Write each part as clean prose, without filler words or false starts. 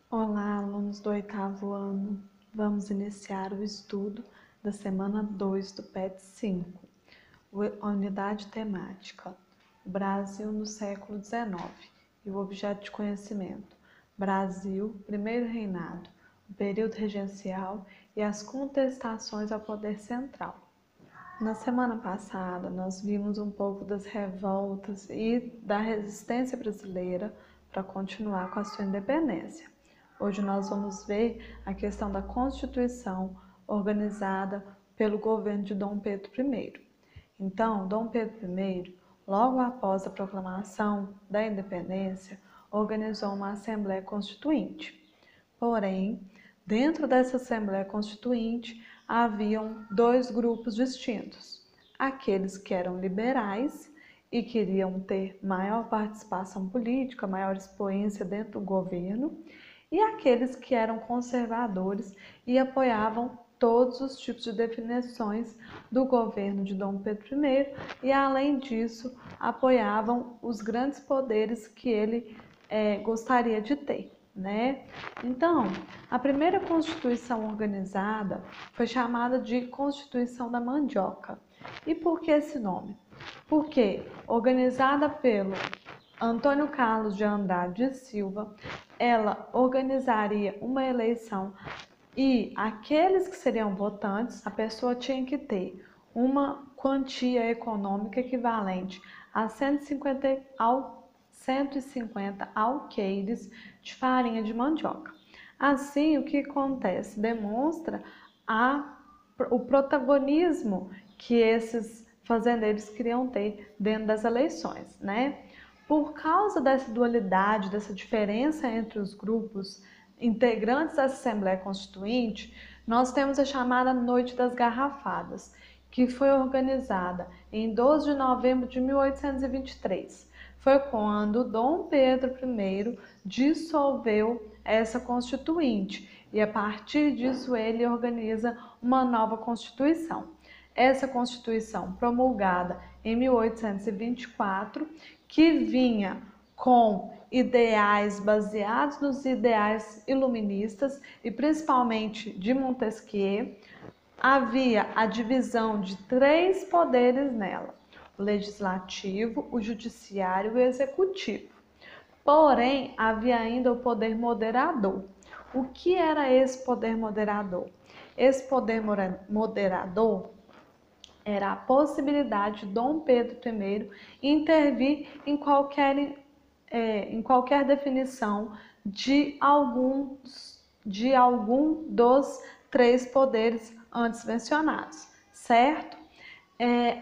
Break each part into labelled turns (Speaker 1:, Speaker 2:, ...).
Speaker 1: Olá, alunos do 8º ano. Vamos iniciar o estudo da semana 2 do PET 5, a unidade temática, o Brasil no século XIX e o objeto de conhecimento, Brasil, primeiro reinado, o período regencial e as contestações ao poder central. Na semana passada, nós vimos um pouco das revoltas e da resistência brasileira para continuar com a sua independência. Hoje nós vamos ver a questão da Constituição organizada pelo governo de Dom Pedro I. Então, Dom Pedro I, logo após a proclamação da independência, organizou uma Assembleia Constituinte. Porém, dentro dessa Assembleia Constituinte, haviam dois grupos distintos. Aqueles que eram liberais e queriam ter maior participação política, maior expoência dentro do governo, e aqueles que eram conservadores e apoiavam todos os tipos de definições do governo de Dom Pedro I e, além disso, apoiavam os grandes poderes que ele gostaria de ter. Então, a primeira Constituição organizada foi chamada de Constituição da Mandioca. E por que esse nome? Porque, organizada pelo Antônio Carlos de Andrade e Silva, ela organizaria uma eleição e aqueles que seriam votantes, a pessoa tinha que ter uma quantia econômica equivalente a 150 alqueires de farinha de mandioca. Assim, o que acontece? Demonstra o protagonismo que esses fazendeiros queriam ter dentro das eleições, Por causa dessa dualidade, dessa diferença entre os grupos integrantes da Assembleia Constituinte, nós temos a chamada Noite das Garrafadas, que foi organizada em 12 de novembro de 1823. Foi quando Dom Pedro I dissolveu essa Constituinte e, a partir disso, ele organiza uma nova Constituição. Essa Constituição promulgada em 1824, que vinha com ideais baseados nos ideais iluministas e principalmente de Montesquieu, havia a divisão de 3 poderes nela: o legislativo, o judiciário e o executivo. Porém, havia ainda o poder moderador. O que era esse poder moderador? Esse poder moderador era a possibilidade de Dom Pedro I intervir em qualquer definição de algum dos 3 poderes antes mencionados, certo?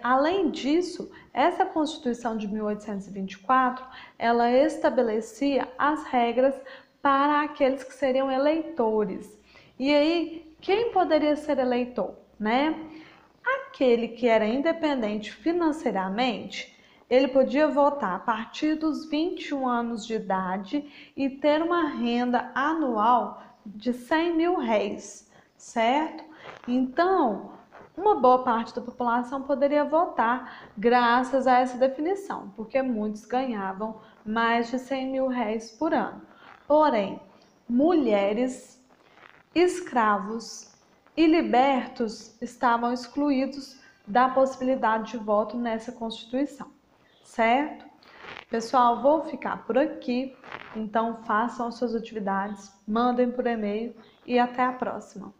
Speaker 1: Além disso, essa Constituição de 1824, ela estabelecia as regras para aqueles que seriam eleitores. E aí, quem poderia ser eleitor, Aquele que era independente financeiramente, ele podia votar a partir dos 21 anos de idade e ter uma renda anual de 100 mil réis, certo? Então, uma boa parte da população poderia votar graças a essa definição, porque muitos ganhavam mais de 100 mil réis por ano. Porém, mulheres, escravos e libertos estavam excluídos da possibilidade de voto nessa Constituição, certo? Pessoal, vou ficar por aqui, então façam as suas atividades, mandem por e-mail e até a próxima.